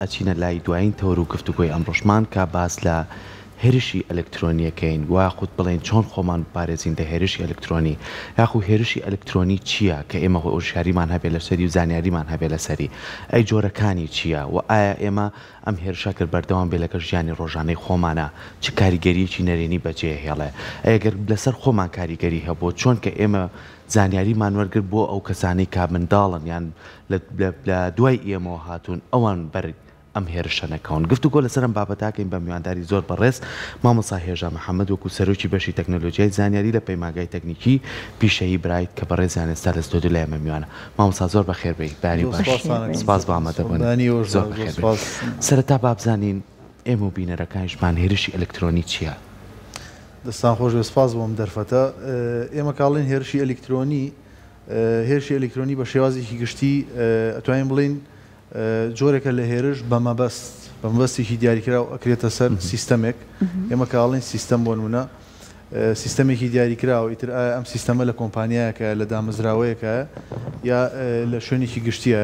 ئەچینە لای دوایین تەوەر و گفتوگۆی ئەمڕۆژمان کە باس لە هێرشی ئەلکترۆنیەکەین واخود بڵێن چۆن خۆمان بپارێزین لە هێرشی ئەلکترۆنی یاخو هێرشی ئەلکترۆنی چییە کە ئێمە هۆشیاریمان هەبێت لەسەری و زانیاریمان هەبێت لەسەری ئەی جۆرەکانی چییە و ئایا ئێمە ئەم هێرشە کرد بەردەوام بێ لەگەڵ ژیانی ڕۆژانەی خۆمانە چ کاریگەریەکی نەرێنی بەجێ هێڵێ ئەگەر لەسەر خۆمان کاریگەری هەبوو چۆن کە ئێمە زانیاریمان وەرگرت بۆ ئەو کەسانەی کا منداڵن یان لە دوای ئێمەوە هاتوون ئەوان بەر ئەم هێرشە نەکەون گفتوگۆ لەسەرم بابەتاکەین بە میوانداری زۆر بەڕێز مامۆستا هێژا محەممەد وەکو سەرۆکی بەشی تەکنۆلۆژیای زانیاری لە پەیمانگای تەکنیکی پیشەیی برایت کە بەڕێزیان ئێستا لە ستۆدیۆ لە ئێمە میوانە مامۆستا زۆر بەخێربێی بانی باش سپاس بە ئامادەبوون زۆر بەخێربێ سەرەتا بابزانین ئێمە و بینەرەکانیشمان هێرشی ئەلکترۆنی چییە؟ دەستان خۆش بێ سپاس بۆم دەرفەتە ئێمە کاڵێن هێرشی ئەلکترۆنی هێرشی ئەلکترۆنی بە شێوازێکی گشتی ئەتوانین بڵین جۆرێکە لە هێرش بە مەبەستێکی دیاریکراو ئەکرێتە سەر سیستەمێک ئێمە کاڵین سیستەم بۆ نمونە سیستەمێکی دیاریکراوە ئیتر ئەم سیستەمە لە کۆمپانیایەکە لە دامەزراوەیەکە یا لە شوێنێکی گشتیە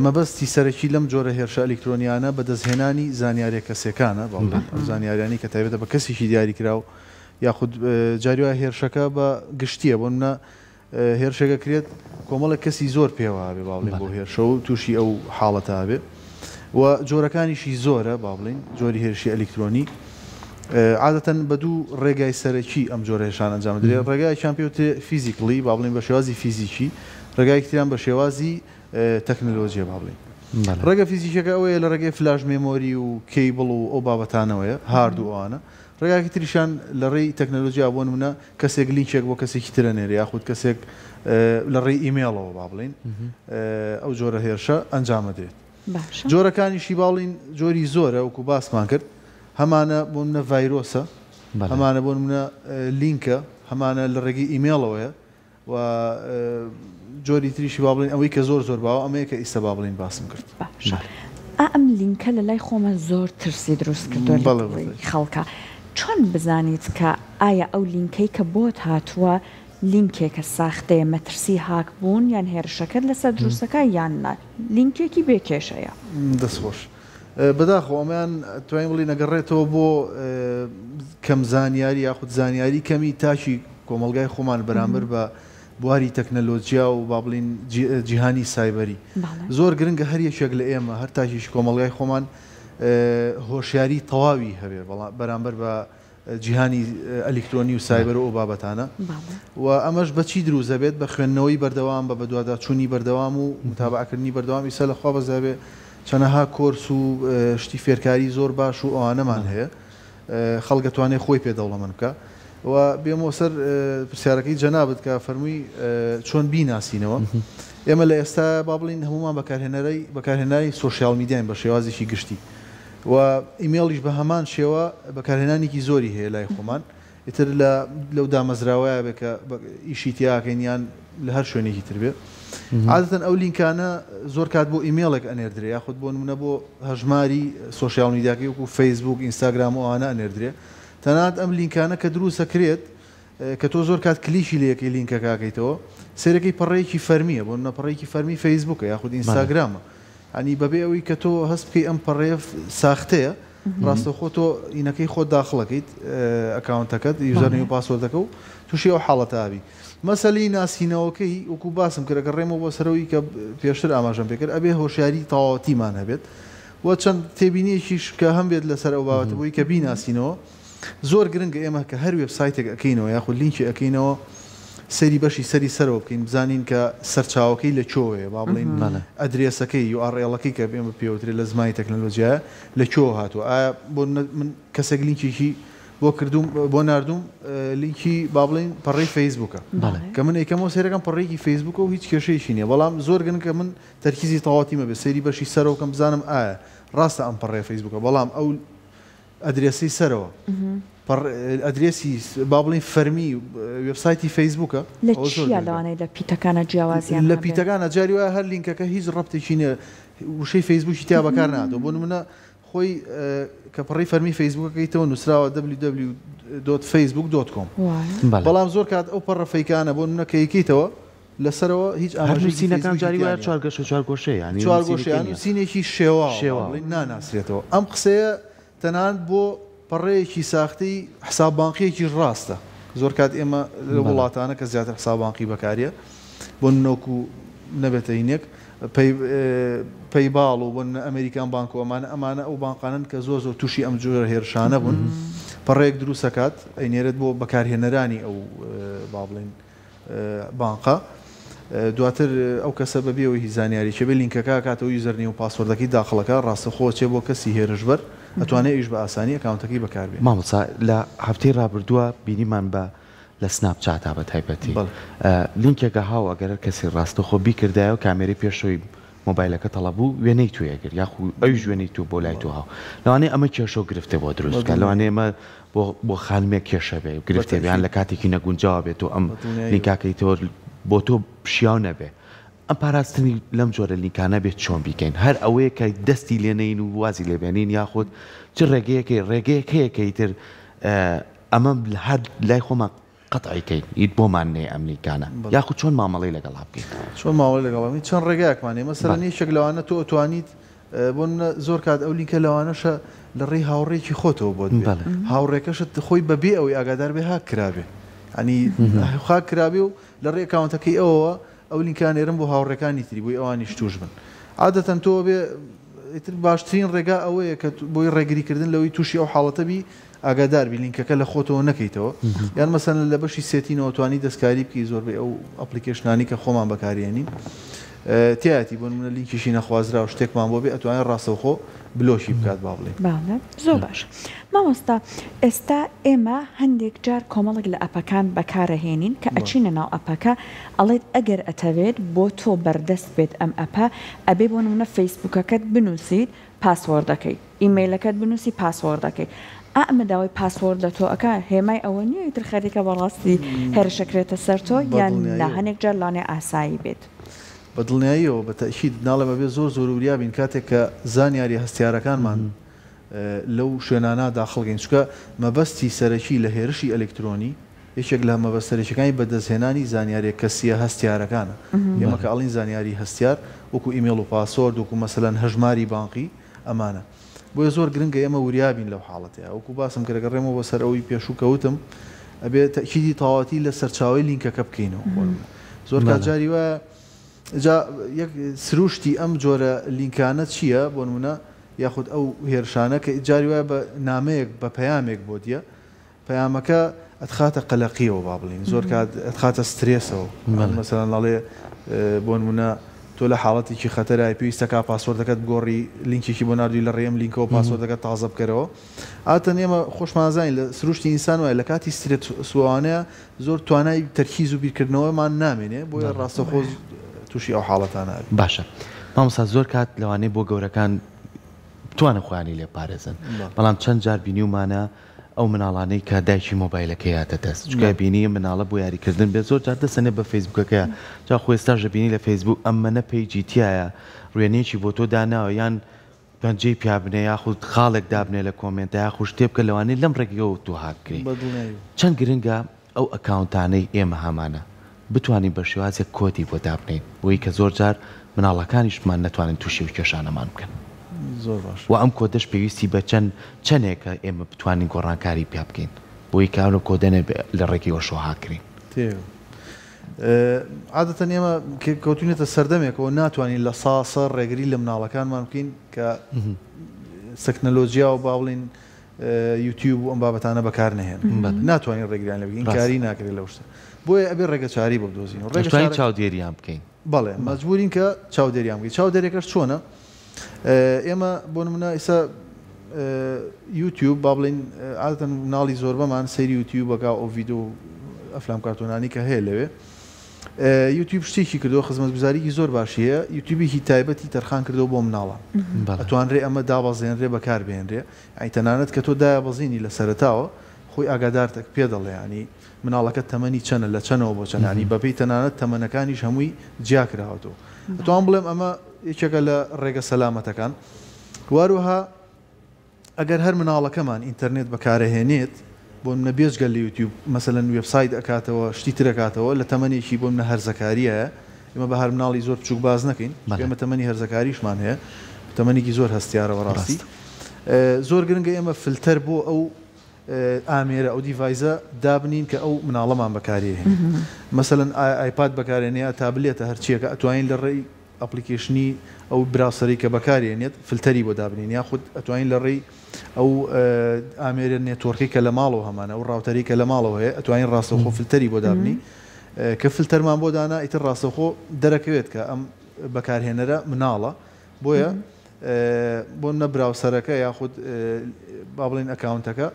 مەبەستی سەرەکی لەم جۆرە هێرشە ئەلکترۆنیانە بەدەستهێنانی زانیاریە کەسێکانە زانیاریانی کە تایبەتە بە کەسێکی دیاریکراو یاخود جاری وایە هێرشەکە بە گشتیە بۆ منە هێرشەکە کرێت کۆمەڵە کەسی زۆر پێوە بێ باڵێن بۆ هێرشە و تووشی ئەو حاڵەتە بێ و جۆرەکانیشی زۆرە با بڵین جۆری هێرشی ئەلکترۆنی عادەتەن بە دوو ڕێگای سەرەکی ئەم جۆرە هێرشان ئەنجام دەدرێت ڕێگایان پێوتێ فیزیکلی با بڵین بە شێوازی فیزیکی ڕێگایەکتریان بە شێوازی تەکنۆلۆژیە با بڵین ڕێگە فیزیکەکە ئەوەیە لە ڕێگەی فلاش مێمۆری و کیبڵ و ئەو بابەتانەوەیە هاردووانە ڕێگاکی تریشان لە ڕێی تەکنۆلۆژیا بۆ نمونە کەسێک لینکێک بۆ کەسێکی ترە نێرە یاخود کەسێک لە ڕێی ئیمێڵەوە با بڵین ئەو جۆرە هێرشە ئەنجامەدرێت جۆرەکانیشی باڵین جۆری زۆرە وەکو باسمان کرد هەمانە بۆ منە ڤایرۆسە هەمانە بۆ منە لینکە هەمانە لە ڕێگەی ئیمێڵەوەیە و جۆری تریشی با بڵین ئەوەی کە زۆر باوە ئەمەیە کە ئیستا با بڵین باسم کرد ئەم لینکە لە لای خۆمە زۆر ترسی دروست کردووە خەڵکە چۆن بزانیت کە ئایا ئەو لینکەی کە بۆت هاتووە لینکێکە ساختەیە مەترسی هاک بوون یان هێرشەکەت لەسەر دروستەکە یان لینکێکی بێکێشەیە دەستخۆش بەداخۆ ئەمەیان توانین بڵین نەگەڕێتەوە بۆ کەم زانیاری یاخود زانیاری کەمی تاچی کۆمەلگای خۆمان بەرامبەر بە بواری تەکنەلۆجیا و با بڵین جیهانی سایبەری زۆر گرنگە هەر یەکێک لە ئێمە هەر تاکیش کۆمەلگای خۆمان هۆشیاری تەواوی هەبێ بەرامبەر بە جیهانی ئەلکترۆنی و سایبەر و بابەتانە و ئەمەش بەچی دروست دەبێت بە خوێندنەوەی بەردەوام بە بەدواداچوونی بەردەوام و متابعکردنی بەردەوام ئیسا لەخوا بەزابێ چەنەها کۆرس و شتی فێرکاری زۆر باش و ئەوانەمان هەیە خەڵک توانێت خۆی پێدەوڵەمەند بکە و بێمەوە سەر پرسیارەکەی جەنابەت کە فەرمووی چۆن بیناسینەوە ئێمە لە ئێستا با بڵین هەمومان بەکارهێنەری سۆشیال میدیاین بە شێوازێکی گشتی و ئیمێڵیش بە هەمان شێوە بەکارهێنانێکی زۆری هەیە لای خۆمان ئیتر لەو دامەزراوەیە بێ کە ئیشی تیاکەین یان لە هەر شوێنێکی تر بێ عادەتەن ئەو لینکانە زۆر کات بۆ ئیمێڵێک ئەنێردرێ یاخود بۆ نمونە بۆ هەژماری سۆشیال میدیاکەی وەکو فەیسبوک ئینستاگرام و ئەوانە ئەنێردرێ تەنانەت ئەم لینکانە کە دروست ئەکرێت کە تۆ زۆر کات کلیشی لە یەکەی لینکە کاکەیتەوە سێرەکەی پەڕەیەکی فەرمیە بۆ منە پەڕەیەکی فەرمی فەیسبوکە یاخود ئینستاگرامە ینی بەبێ ئەوەی کە تۆ هەست بکەی ئەم پەڕێە ساختەیە ڕاستەخۆ تۆ ئینەکەی خۆت داخڵەکەیت ئەکاونتەکەت یوزەرنی و پاسوەردەکە و تووشی ئەو حاڵەتابی مەسەلەی ناسینەوەکەی وەکو باسم کرد کە ڕێمەوە بۆ سەرەوەی کە پێشتر ئاماژەم پێکرد ئەبێ هۆشیاری تەواوەتیمان هەبێت و چەند تێبینیەکیش کە هەم بێت لەسەر ئەو بابەتە بۆی کە بیناسینەوە زۆر گرنگە ئێمە کە هەر وێبسایتێک ئەەکەینەوە یاخود لینکی ئەەکەینەوە سەری بەشی سەری سەرەوە بکەین بزانین کە سەرچاوەکەی لەکوێیە با بڵین ئەدرێسەکەی URL-ەکەی کە ئێمە پێوترێت لە زمانی تەکنۆلۆژیایە لەکوێ هاتووە ئایا بۆ من کەسێک لینکێکی بۆ کردوم بۆ نردوم لینکی با بڵین پەڕەی فەیسبوکە کە من ئەیکەمەوە سەیرەکەم پەڕێکی فەیسبوکە و هیچ کێشەیەکی نییە بەڵام زۆر گرنگکە من تەرکیزی تەواوەتیمە بێ سەری بەشی سەرەوە کەم بزانم ئایا ڕاستە ئەم پەڕەی فەیسبوکە بەڵام ئەو ئەدرێسەی سەرەوە ئەدرێسی با بڵین فەرمی وێبسایتی فەیسبوکە لە چیە لەوانەیە لە پیتەکانە جیاوازیان لە پیتەکانە جاری وایە هەر لینکەکە هیچ ڕەبتێکی نییە وشەی فەیسبوکی تیا بەکار نادۆ بۆ منە خۆی کە پەڕی فەرمی فەیسبوکەکەیتەوە نووسراوە www.facebook.com بەڵام زۆر کات ئەو پەڕە فەیکانە بۆ منە کە یەکەیتەوە لەسەرەوە هیچ ئاماژەیەکان جاری وایە چوارگۆشەیە ینی چوارگۆشیان سینێکی شێوا ناناسرێتەوە ئەم قسەیە تەنان بۆ پەڕەیەکی ساختی حساببانقیەکی ڕاستە زۆر کات ئێمە لە وڵاتانە کە زیاتر حساببانقی بەکاریە بۆ نۆکو نەبێتە هینێک پەیباڵ و بۆن ئەمریکان بانک و ئەمانە ئەو بانقانن کە زۆر زۆر تووشی ئەم جۆرە هێرشانە بوون پەڕەیەک دروستەکات ئەینێرێت بۆ بەکارهێنەرانی ئەو با بڵێن بانقە دواتر ئەو کەسە بەبێەوەی هی زانیاری چێ بێ لینکەکە کاتەوە یوزەرنی و پاسوەردەکەی داخڵەکە ڕاستەخۆ چێ بۆ کەسی هێرشبەر ئەتوانێت ئیش بە ئاسانی ئەکاونتەکەی بەکاربێت مامۆستا لە هەفتەی ڕابردووە بینیمان بە لە سناپ چاتا بە تایبەتی لینکێکە هاو ئەگەر کەسی ڕاستەخۆ بیکردایەوە کامێری پێشەوەی مۆبایلەکە تەڵەبوو وێنەی توێگر یاخو ئەوی ژوێنی تو بۆ لای تو هاو لەوانەیە ئەمە کێشە گرفتە بۆ دروستکە لەوانەیە ئەمە بۆ خانمێک کێشە بێ گرفتێ بیان لە کاتێکی نەگونجاوە بێت و ئەم لینکاکەیتەوە بۆ تۆ پشیاو نەبێ ئەم پاراستنی لەم جۆرە لینکانە بێت چۆن بیکەین هەر ئەوەیە کە دەستی لێنەین و وازی لێبێنین یاخود چ ڕێگەیەک هەیەکەیتر ئەمە هەر لای خۆمان قەتعیکەین ئیت بۆمان نێ ئەم لینکانە یاخود چۆن مامەڵەی لەگەڵ بکەین چۆن ماوەی لەگەڵ چەند ڕێگایەکمانێ مەسەلەن یەکێک لەوانە تۆ ئەتوانیت بۆن زۆر کات ئەو لینکە لەوانەشە لە ڕێی هاوڕێکی خۆتەوە بۆت هاوڕێکەشت خۆی بەبێ ئەوەی ئاگادار بێ ها کرابێ ئەنی خاک کرابێ و لە ڕێ ئەکاونتەکەی ئەوەوە ئەو لینکانێرم بۆ هاوڕێکانی تری بۆی ئەوانیش توش بن عادەتەن تۆ بێ ئیتر باشترین ڕێگا ئەوەیە کە بۆی ڕێگریکردن لەوەی تووشی ئەو حاڵەتەبی ئاگادار بی لینکەکە لە خۆتەوە نەکەیتەوە یان مەسەن لە بەشی سێتینەوە توانی دەستکاری بکەی زۆربەی ئەو ئەپلیکیشنانی کە خۆمان بەکارێنین تیاتی بۆن منە لینکیشی نەخوازرا و شتێکمان بۆ بێ ئەتوانێت ڕاستەوخۆ بلۆشی بکات با بڵێ زۆر باش مامۆستا ئێستا ئێمە هەندێک جار کۆمەڵک لە ئەپەکان بەکارەهێنین کە ئەچینە ناو ئەپەکە ئەڵێت ئەگەر ئەتەوێت بۆ تۆ بەردەست بێت ئەم ئەپە ئەبێ بۆ نمونە فەیسبووکەکەت بنووسیت پاسوەردەکەی ئیمەیلەکەت بنووسی پاسوەردەکەی ئەمە داوای پاسوەردە تۆ ئەکا هێمای ئەوە نییە ئیتر خەریکە بەڕاستی هێرشەکرێتە سەر تۆ یان لە هەنێک جار لانێ ئاسایی بێت بە دڵنیاییەوە بە تەشید ناڵە بەبێ زۆر زۆروریا بین کاتێک کە زانیاری هەستیارەکانمان لەو شوێنانە داخڵگەین چکە مەبەستی سەرەکی لە هێرشی ئەلکترۆنی یەکێک لە مەبەستەرێکەکانی بەدەستهێنانی زانیاری کەسیە هەستیارەکانە ئێمە کە ئەڵین زانیاری هەستیار وەکو ئیمێل و پاسۆرد وەکو مەسەلەن هەژماری بانقی ئەمانە بۆیە زۆر گرنگە ئێمە وریابین لەو حاڵەتەیە وەکو باسم کردەکە ڕێمەوە بە سەر ئەوی پێشوو کەوتم ئەبێت تەکیدی تەواوەتی لە سەرچاوی لینکەکە بکەینەوە زۆر کاتجاری وایە یەک سروشتی ئەم جۆرە لینکانە چییە بۆ نمونە یاخود ئەو هێرشانە کە جاری وایە بە نامەیەک بە پەیامێک بۆ دیە پەیامەکە ئەتخاتە قەلەقیەوە با بڵین زۆر کات ئەتخاتە سترێسەوە مەسەلەن ناڵێ بۆ نمونە تۆ لە حاڵەتێکی خەتەرای پێویستەکە پاسوەردەکەت گۆڕی لینکێکی بۆ نردووی لە ڕێم لینکەوە پاسوەردەکەت تازە بکەرەوە ئاتەن ئێمە خۆشمازین لە سروشتی ئینسان وایە لە کاتی سترێت سوانەیە زۆر توانای تەرکیز و بیرکردنەوەمان نامێنێ بۆیە ڕاستەخۆ تووشی ئەو حاڵەتانە باشە مامۆستا زۆر کات لەوانەیە بۆ گەورەکان بتوانە خۆیانی لێ پارێزن بەڵام چەند جار بینیومانە ئەو مناڵانەی کە دایکی مۆبایلەکە یاتە دەست چکە بینی مناڵە بۆ یاریکردن بێت زۆر جار دەسەنێ بە فەیسبوکەکە جا خۆێستاژە بینی لە فەیسبوک ئەممەنە پێیجی تایە ڕوێنێکی بۆ تۆ داناوە یان پەنجەی پیابنێ یاخود خاڵێک دابنێ لە کۆمنتە یاخود شتێ بکە لەوانەیە لەم ڕێگەوە تو هاکری چەند گرنگە ئەو ئەکاونتانەی ئێمە هەمانە بتوانین بە شێوازێک کۆدی بۆ دابنین بۆی کە زۆر جار مناڵەکانیشمان نەتوانین تووشی و کێشانەمان بکەن زۆر باش و ئەم کۆدەش پێویستی بە چەندێکە ئێمە بتوانین گۆڕانکاری پیا بکەین بۆی کارە کۆدەنە لە ڕێگەیەوە شۆهاکرین عادەتەن ئێمە کەوتونێتە سەردەمێکەوە ناتوانین لە ساسە ڕێگری لە مناڵەکانمان بکەین کە تەکنەلۆژیا و با بڵین یوتیوب و ئەم بابەتانە بەکار نەهێن ناتوانین ڕێگریان لە بگەین کاری ناکرێت لە شتە بۆیە ئەبێ ڕێگە چاری بۆ بدۆزین و ڕێگەی چاودێریان بکەین بەڵێ مەجبورین کە چاودێریان بکەین چاودێریەکەش چۆنە ئێمە بۆ نمونە ئێستا یوتیوب با بڵین عادەتەن مناڵی زۆر بەمان سەیری یوتیوب بەکا ئەو ڤیدیۆ ئەفلام کارتۆنانی کە هەیە لەوێ یوتیوب شتێکی کردەوە خزمەتگوزاریی زۆر باشیە یوتیوبێکی تایبەتی تەرخان کردەوە بۆ مناڵە ئەتوانرێ ئەمە دابەزێنرێ بەکار بێنرێ ئەی تەنانەت کە تۆ دایابەزینی لە سەرتاوە خۆی ئاگادارتەک پێ دەڵێ ینی مناڵەکە تەمەنی چەنە لە چەنەوە بۆ چەنانی بەپێی تەنانەت تەمەنەکانیش هەمووی جیا کراوەتەوە ئەتوان بڵێم ئەمە یەکێکە لە ڕێگە سەلامەتەکان واروها ئەگەر هەر مناڵەکەمان ئینتەرنێت بەکارەهێنێت بۆ منە بێژگەل لە یوتیوب مەسەلەن وێبسایت ئەکاتەوە شتی تر ئەکاتەوە لە تەمەنێکی بۆ منە هەرزەکاریە ئێمە بە هەر مناڵی زۆر بچووک باز نەکەین ئێمە تەمەنی هەرزەکاریشمان هەیە تەمەنێکی زۆر هەستیارەوە ڕاستی زۆر گرنگە ئێمە فلتەر بۆ ئەو ئامێرە ئەو دیڤایزە دابنین کە ئەو مناڵەمان بەکارێنین مەسەلەن ئایپاد بەکارێنێ تابلێتە هەرچیەکە ئەتوانین لە ڕێی ئەپلیکیشنی ئەو براوسەری کە بەکارێنێت فلتەری بۆ دابنین یاخود ئەتوانین لە ڕێی ئەو ئامێرە نێتۆرکی کە لە ماڵەوە هەمانە ئەو ڕاوتەری کە لە ماڵەوە هەیە ئەتوانین ڕاستەوخۆ فلتەری بۆ دابنی کە فلتەرمان بۆ دانا ئیتر ڕاستەوخۆ دەرەکەوێت کە ئەم بەکارهێنەرە مناڵە بۆیە بۆ نە براوسەرەکە یاخود با بڵێن ئەکاونتەکە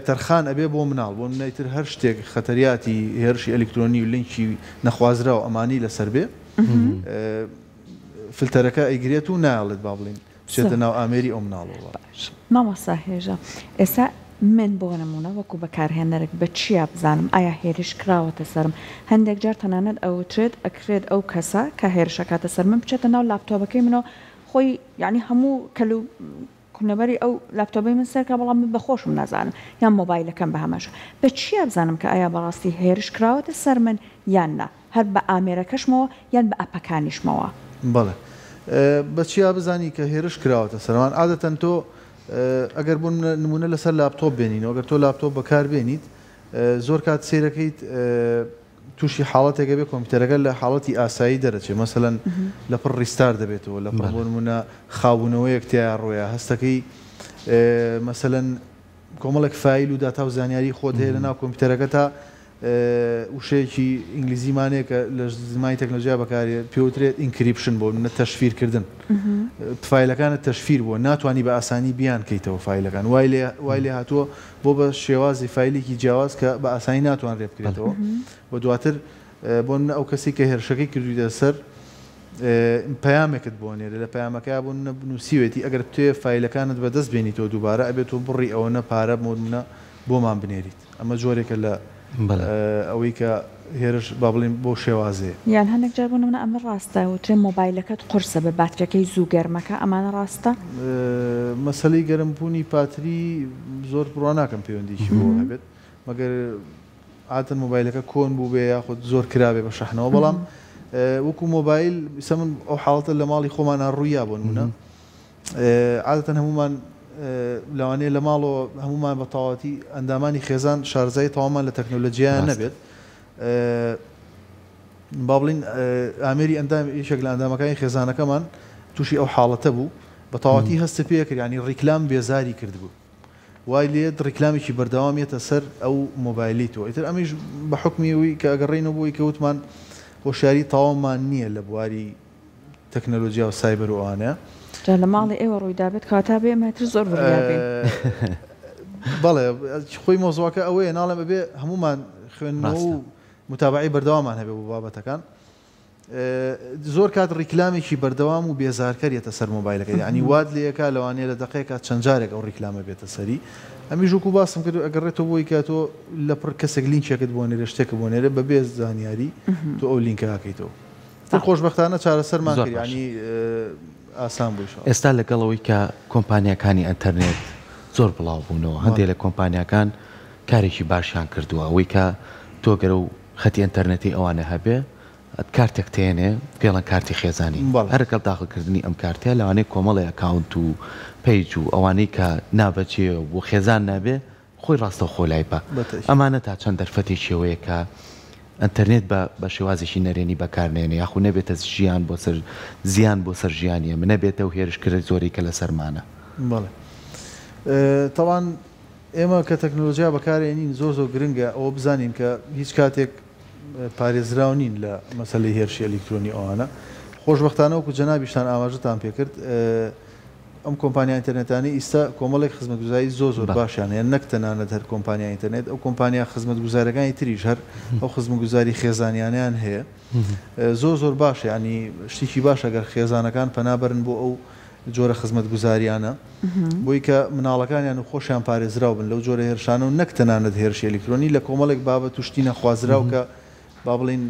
تەرخان ئەبێ بۆ مناڵ بۆ نەیتر هەر شتێک خەتەریاتی هێرشی ئەلکترۆنی و لینکی نەخوازراوە ئەمانی لەسەر بێ فلتەرەکە ئەیگرێت و نایڵێت با بڵین بچێتە ناو ئامێری ئەو مناڵەوە مامۆستا هێژە ئێستا من بۆ نمونە وەکو بەکارهێنەرێک بە چیا بزانم ئایا هێرش کراوەتە سرم هەندێک جار تەنانەت ئەوترێت ئەکرێت ئەو کەسە کە هێرشەکاتە سەر من بچێتە ناو لاپتۆپەکەی منەوە خۆی یعنی هەموو کەلو کوونەبەری ئەو لاپتۆپەی من سەرکە بەڵام من بەخۆشم نازانم یان مۆبایلەکەم بە هەمەش بە چیا بزانم کە ئایا بەڕاستی هێرش کراوەتە سەر من یان نا هەر بە ئامێرەکەشمەوە یان بە ئەپەکانیشمەوە بەڵێ بە چیا بزانی کە هێرش کراوەتە سەرمان عادەتەن تۆ ئەگەر بوون نمونە لەسەر لاپتۆپ بێنین ئەگەر تۆ لاپتۆپ بەکار بێنیت زۆر کات سیرەکەیت تووشی حاڵەتێکە بێ کۆمپیوتەرەکە لە حاڵەتی ئاسایی دەرەچێت مەسەلەن لە پڕ ڕیستار دەبێتەوە لە پڕ نمونە خاوبوونەوەیەک تیا ڕۆیە هەستەکەی مەسەلەن کۆمەڵێک فایل و داتا و زانیاری خۆت هەیە لە ناو کۆمپیوتەرەکە تا وشەیەکی ئینگلیزیمانەیە کە لە زمانی تەکنۆلۆژیا بەکارێت پێوترێت ئینکریپشن بۆ منە تەشفیرکردن فایلەکانت تەشفیر بووە ناتوانانی بە ئاسانی بیان کەیتەوە فایلەکان وای لێ هاتووە بۆ بە شێوازی فایلێکی جیاواز کە بە ئاسانی ناتوان ڕێ بکرێتەوە بۆ دواتر بۆ منە ئەو کەسی کە هێرشەکەی کردویدە سەر پەیامێکت بۆ نێرە لە پەیامەکە بۆ نووسیوێتی ئەگەر توێ فایلەکانت بەدەست بێنیتەوە دووبارە ئەبێت تۆ بڕی ئەوەنە پارە مۆنە بۆمان بنێریت ئەمە جۆرێکە لە ئەوەی کە هێرش با بڵین بۆ شێوازێ یان هەندێک جار بوون منە ئەمە ڕاستە وترێ مۆبایلەکەت قورسە بە باترەکەی زوو گەرمەکە ئەمانە ڕاستە مەسەلەی گەرمبوونی پاتری زۆر بڕوا ناکەم پەیوەندیشی بۆ هەبێت مەگەر عادەتەن مۆبایلەکە کۆن بوو بێ یاخود زۆر کرابێ بە شەحنەوە بەڵام وەکو مۆبایل سەمن ئەو حاڵەتە لە ماڵی خۆمان ڕوویا بۆ نمونە عادەتەن هەمومان لەوانەیە لە ماڵەوە هەمومان بە تەواوەتی ئەندامانی خێزان شارزای تەوامان لە تەکنۆلۆجیایان نەبێت با بڵین ئامێری ئەندام یەکێک لە ئەندامەکانی خێزانەکەمان تووشی ئەو حاڵەتە بوو بە تەواوەتی هەست پێ کرد ینی ڕیکلام بێزاری کرد بوو وای لێت ڕیکلامێکی بەردەوامێتە سەر ئەو مۆبایلی تۆ ئیتر ئەمیش بە حکمیەوەی کە ئەگەڕێنەوە بۆی کە وتمان هۆشیاری تەواومان نییە لە بواری تەکنۆلۆژیا و سایبەر و ئەوانە لە ماڵی ئێوە ڕوویدابێت کاتا بێ مەتر زۆر بڕیابێ بەڵێ خۆی مۆزوعەکە ئەوەیە ناڵێم بەبێ هەمومان خوێندنەوە و متابعی بەردەوامان هەبێ بۆ بابەتەکان زۆر کات ڕیکلامێکی بەردەوام و بێزارکەرێتە سەر مۆبایلەکە ینی واد لەیەکە لەوانەیە لە دقەیەکە چەند جارێک ئەو ڕیکلامە بێتە سەری ئەمی ژووکو باسم کرد ئەگەڕێتەوە بۆی کە تۆ لە پڕ کەسێک لینکێکت بۆ نێرە شتێکە بۆ نێرە بە بێ زانیاری تۆ ئەو لینکە هاکەیتەوە خۆشبەختانە چارەسەرمان کرد ینی ئاسان بووش ئێستا لەگەڵەوەی کە کۆمپانیەکانی ئەنتەرنێت زۆر بڵاو بوونەوە هەندێک لە کۆمپانیەکان کارێکی باشیان کردووە ئەوەی کە تۆ گەرە و خەتی ئەنتەرنێتی ئەوانە هەبێ کارتێک تێنێ پێڵەن کارتی خێزانی هەرەکەڵ داخلکردنی ئەم کارتە لەوانەیە کۆمەڵی ئەکاونت و پیج و ئەوانەی کە نابەچێ بۆ خێزان نابێ خۆی ڕاستە خۆلای بە ئەمانە تا چەند دەرفەتێکیەوەیە کە ئەنتەرنێت بە شێوازێکی نەرێنی بەکارنێنێ یاخو نەبێتە ژیان بۆ سەر زیان بۆ سەر ژیانیە من نەبێتە و هێرشکردن زۆری کە لە سەرمانە بەڵێ تەوان ئێمە کە تەکنۆلۆژیا بەکارێنین زۆر گرنگە ئەوە بزانین کە هیچ کاتێک پارێزراو نین لە مەسەلەی هێرشی ئەلکترۆنی ئەوانە خۆشبەختانە وەکو جەنابیشتان ئاماژەتان پێکرد ئەم کۆمپانیا ئینتەرنێتانی ئیستا کۆمەڵێک خزمەتگوزاری زۆر باشیان هەیە نەک تەنانەت هەر کۆمپانیا ئینتەرنێت ئەو کۆمپانیا خزمەتگوزارەکانی تریش هەر ئەو خزمەتگوزاری خێزانیانیان هەیە زۆر باش ینی شتێکی باش ئەگەر خێزانەکان پەنابەرن بۆ ئەو جۆرە خزمەتگوزاریانە بۆی کە مناڵەکانیان و خۆشیان پارێزراو بن لەو جۆرە هێرشانە و نەک تەنانەت هێرشی ئەلکترۆنی لە کۆمەڵێک بابەت و شتی نەخوازراو کە با بڵین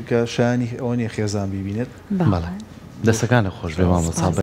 کە شایانی ئەوە نیە خێزان بیبینێت دەستەکانە خۆش بێ مامۆستا